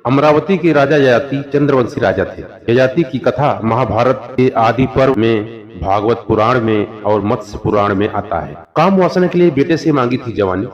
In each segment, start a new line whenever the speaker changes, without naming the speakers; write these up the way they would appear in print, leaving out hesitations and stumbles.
अमरावती के राजा ययाति चंद्रवंशी राजा थे। ययाति की कथा महाभारत के आदि पर्व में, भागवत पुराण में और मत्स्य पुराण में आता है। काम वासना के लिए बेटे से मांगी थी जवानी।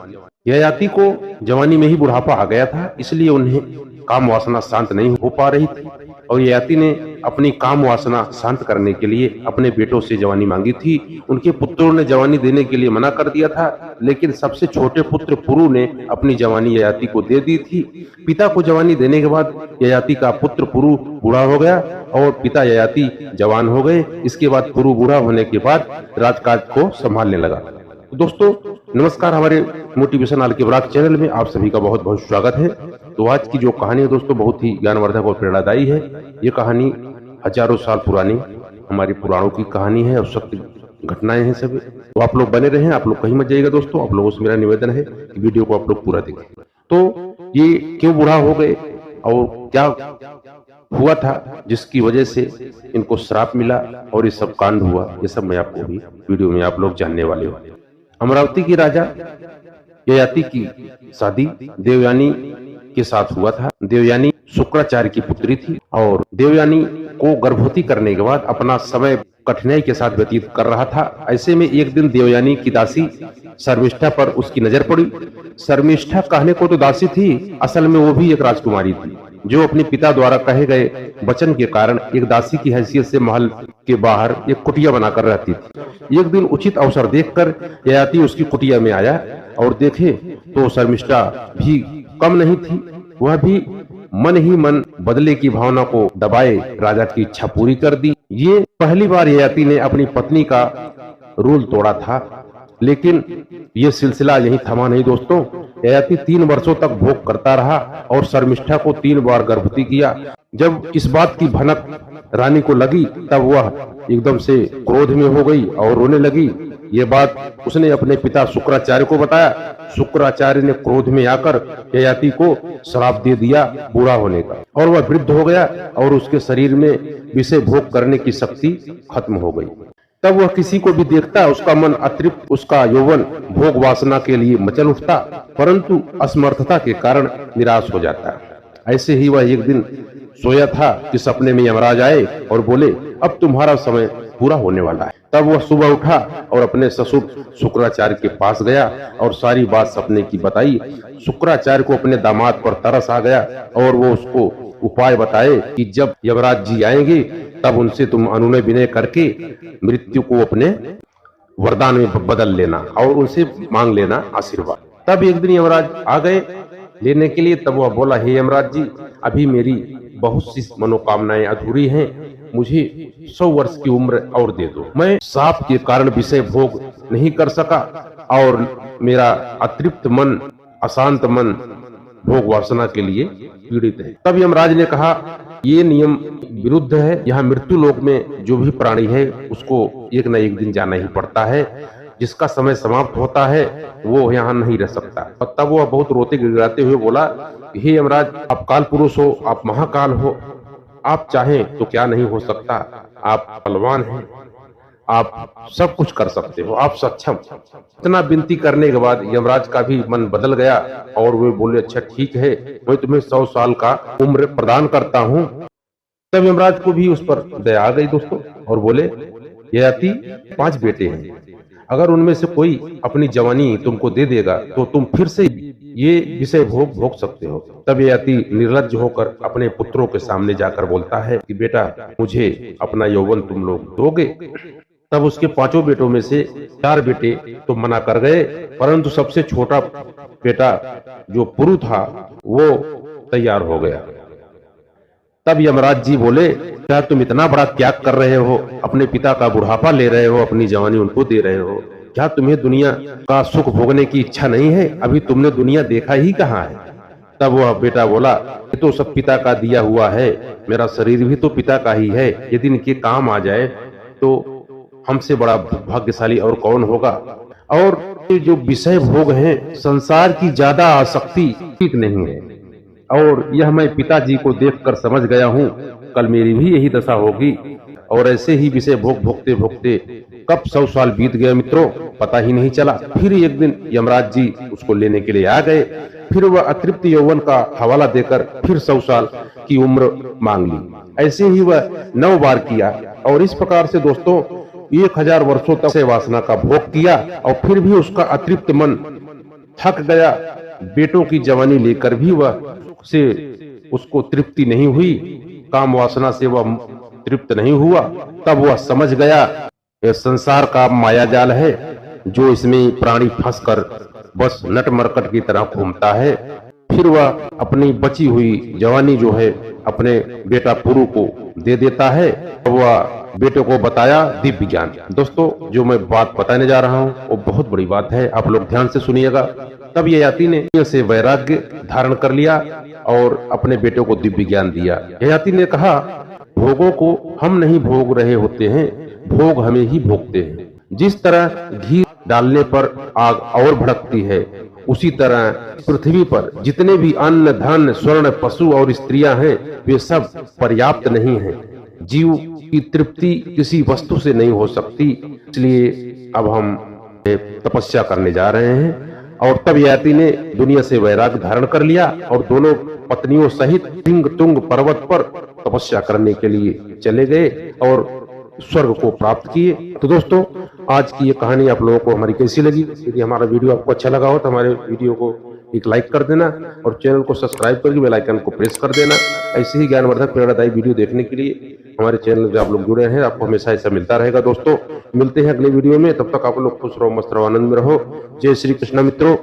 ययाति को जवानी में ही बुढ़ापा आ गया था, इसलिए उन्हें काम वासना शांत नहीं हो पा रही थी और ययाति ने अपनी काम वासना शांत करने के लिए अपने बेटों से जवानी मांगी थी। उनके पुत्रों ने जवानी देने के लिए मना कर दिया था, लेकिन सबसे छोटे पुत्र पुरु ने अपनी जवानी ययाति को दे दी थी। पिता को जवानी देने के बाद ययाति का पुत्र पुरु बूढ़ा हो गया और पिता ययाति जवान हो गए। इसके बाद पुरु बूढ़ा होने के बाद राजकाज को संभालने लगा। तो दोस्तों नमस्कार, हमारे मोटिवेशन आल के ब्लॉग चैनल में आप सभी का बहुत बहुत स्वागत है। तो आज की जो कहानी है दोस्तों बहुत ही ज्ञानवर्धक और प्रेरणादायी है। ये कहानी हजारों साल पुरानी हमारे पुराणों की कहानी है और सत्य घटनाएं हैं सभी। तो आप लोग बने रहें, आप लोग कहीं मत जाइएगा दोस्तों। आप लोगों से मेरा निवेदन है कि वीडियो को आप लोग पूरा देखें। तो ये क्यों बूढ़ा हो गए और क्या हुआ था जिसकी वजह से इनको श्राप मिला और ये सब कांड हुआ, ये सब मैं आपको भी वीडियो में आप लोग जानने वाले हो। अमरावती की राजा ययाति की शादी देवयानी के साथ हुआ था। देवयानी शुक्राचार्य की पुत्री थी और देवयानी को गर्भवती करने के बाद अपना समय कठिनाई के साथ व्यतीत कर रहा था। ऐसे में एक दिन देवयानी की दासी शर्मिष्ठा पर उसकी नजर पड़ी। शर्मिष्ठा कहने को तो दासी थी, असल में वो भी एक राजकुमारी थी जो अपने पिता द्वारा कहे गए वचन के कारण एक दासी की हैसियत से महल के बाहर एक कुटिया बनाकर रहती थी। एक दिन उचित अवसर देखकर ययाति उसकी कुटिया में आया और देखे तो शर्मिष्ठा भी कम नहीं थी। वह भी मन ही मन बदले की भावना को दबाए राजा की इच्छा पूरी कर दी। ये पहली बार ययाति ने अपनी पत्नी का रूल तोड़ा था, लेकिन ये सिलसिला यहीं थमा नहीं दोस्तों। ययाति 3 वर्षों तक भोग करता रहा और शर्मिष्ठा को 3 बार गर्भवती किया। जब इस बात की भनक रानी को लगी तब वह एकदम से क्रोध में हो गई और रोने लगी। ये बात उसने अपने पिता शुक्राचार्य को बताया। शुक्राचार्य ने क्रोध में आकर ययाति को श्राप दे दिया बूढ़ा होने का और वह वृद्ध हो गया और उसके शरीर में विषय भोग करने की शक्ति खत्म हो गई। तब वह किसी को भी देखता उसका मन अतृप्त, उसका यौवन भोग वासना के लिए मचल उठता, परंतु असमर्थता के कारण निराश हो जाता। ऐसे ही वह एक दिन सोया था कि सपने में यमराज आए और बोले अब तुम्हारा समय पूरा होने वाला है। तब वह सुबह उठा और अपने ससुर शुक्राचार्य के पास गया और सारी बात सपने की बताई। शुक्राचार्य को अपने दामाद पर तरस आ गया और वो उसको उपाय बताए कि जब यमराज जी आएंगे तब उनसे तुम अनुनय विनय करके मृत्यु को अपने वरदान में बदल लेना और उनसे मांग लेना आशीर्वाद। तब एक दिन यमराज आ गए लेने के लिए। तब वह बोला, हे यमराज जी, अभी मेरी बहुत सी मनोकामनाएं अधूरी हैं, मुझे 100 वर्ष की उम्र और दे दो। मैं साप के कारण विषय भोग नहीं कर सका और मेरा अतृप्त मन, अशांत मन भोग वासना के लिए पीड़ित है। तब यमराज ने कहा, ये नियम विरुद्ध है। यहाँ मृत्यु लोक में जो भी प्राणी है उसको एक न एक दिन जाना ही पड़ता है। जिसका समय समाप्त होता है वो यहाँ नहीं रह सकता। तब वो बहुत रोते गिड़गिड़ाते हुए बोला, हे यमराज, आप काल पुरुष हो, आप महाकाल हो, आप चाहें तो क्या नहीं हो सकता। आप बलवान हैं, आप सब कुछ कर सकते हो, आप सक्षम। इतना विनती करने के बाद यमराज का भी मन बदल गया और वे बोले, अच्छा ठीक है, मैं तुम्हें 100 साल का उम्र प्रदान करता हूँ। तब यमराज को भी उस पर दया आ गई दोस्तों और बोले, ययाति 5 बेटे हैं, अगर उनमें से कोई अपनी जवानी तुमको दे देगा तो तुम फिर से ये विषय भोग सकते हो। तब ययाति निर्लज्ज होकर अपने पुत्रों के सामने जाकर बोलता है कि बेटा, मुझे अपना यौवन तुम लोग दोगे। तब उसके 5 बेटों में से 4 बेटे तो मना कर गए, परंतु सबसे छोटा बेटा जो पुरु था वो तैयार हो गया। तब यमराज जी बोले, क्या तुम इतना बड़ा त्याग कर रहे हो, अपने पिता का बुढ़ापा ले रहे हो, अपनी जवानी उनको दे रहे हो? क्या तुम्हें दुनिया का सुख भोगने की इच्छा नहीं है? अभी तुमने दुनिया देखा ही कहाँ है? तब वह बेटा बोला, ये तो सब पिता का दिया हुआ है, मेरा शरीर भी तो पिता का ही है, यदि इनके काम आ जाए तो हमसे बड़ा भाग्यशाली और कौन होगा। और ये जो विषय भोग हैं, संसार की ज्यादा आसक्ति ठीक नहीं है और यह मैं पिताजी को देखकर समझ गया हूँ, कल मेरी भी यही दशा होगी। और ऐसे ही विषय भोग भोगते भोगते कब 100 साल बीत गए मित्रों, पता ही नहीं चला। फिर एक दिन यमराज जी उसको लेने के लिए आ गए। फिर वह अतृप्त यौवन का हवाला देकर फिर 100 साल की उम्र मांग ली। ऐसे ही वह 9 बार किया और इस प्रकार से दोस्तों 1000 वर्षों तक से वासना का भोग किया और फिर भी उसका अतृप्त मन थक गया। बेटों की जवानी लेकर भी वह से उसको तृप्ति नहीं हुई, काम वासना से वह तृप्त नहीं हुआ। तब वह समझ गया यह संसार का माया जाल है, जो इसमें प्राणी फंसकर बस नट मरकट की तरह घूमता है। फिर वह अपनी बची हुई जवानी जो है अपने बेटा पुरु को दे देता है। वह बेटे को बताया दिव्य ज्ञान। दोस्तों जो मैं बात बताने जा रहा हूँ वो बहुत बड़ी बात है, आप लोग ध्यान से सुनिएगा। तब ययाति ने से वैराग्य धारण कर लिया और अपने बेटे को दिव्य ज्ञान दिया। ययाति ने कहा, भोगों को हम नहीं भोग रहे होते हैं, भोग हमें ही भोगते हैं। जिस तरह घी डालने पर आग और भड़कती है, उसी तरह पृथ्वी पर जितने भी अन्न धन स्वर्ण पशु और स्त्रियां हैं वे सब पर्याप्त नहीं हैं। जीव की तृप्ति किसी वस्तु से नहीं हो सकती। इसलिए अब हम तपस्या करने जा रहे हैं। और तब ययाति ने दुनिया से वैराग्य धारण कर लिया और दोनों पत्नियों सहित सिंह तुंग पर्वत पर तपस्या करने के लिए चले गए और स्वर्ग को प्राप्त किए। तो दोस्तों आज की ये कहानी आप लोगों को हमारी कैसी लगी? यदि हमारा वीडियो आपको अच्छा लगा हो तो हमारे वीडियो को एक लाइक कर देना और चैनल को सब्सक्राइब करके बेल आइकन को प्रेस कर देना। ऐसे ही ज्ञानवर्धक प्रेरणादायी वीडियो देखने के लिए हमारे चैनल पे आप लोग जुड़े हैं, आपको हमेशा ऐसा मिलता रहेगा। दोस्तों मिलते हैं अगले वीडियो में, तब तक आप लोग खुश रहो, मस्त रहो, आनंद में रहो। जय श्री कृष्ण मित्रों।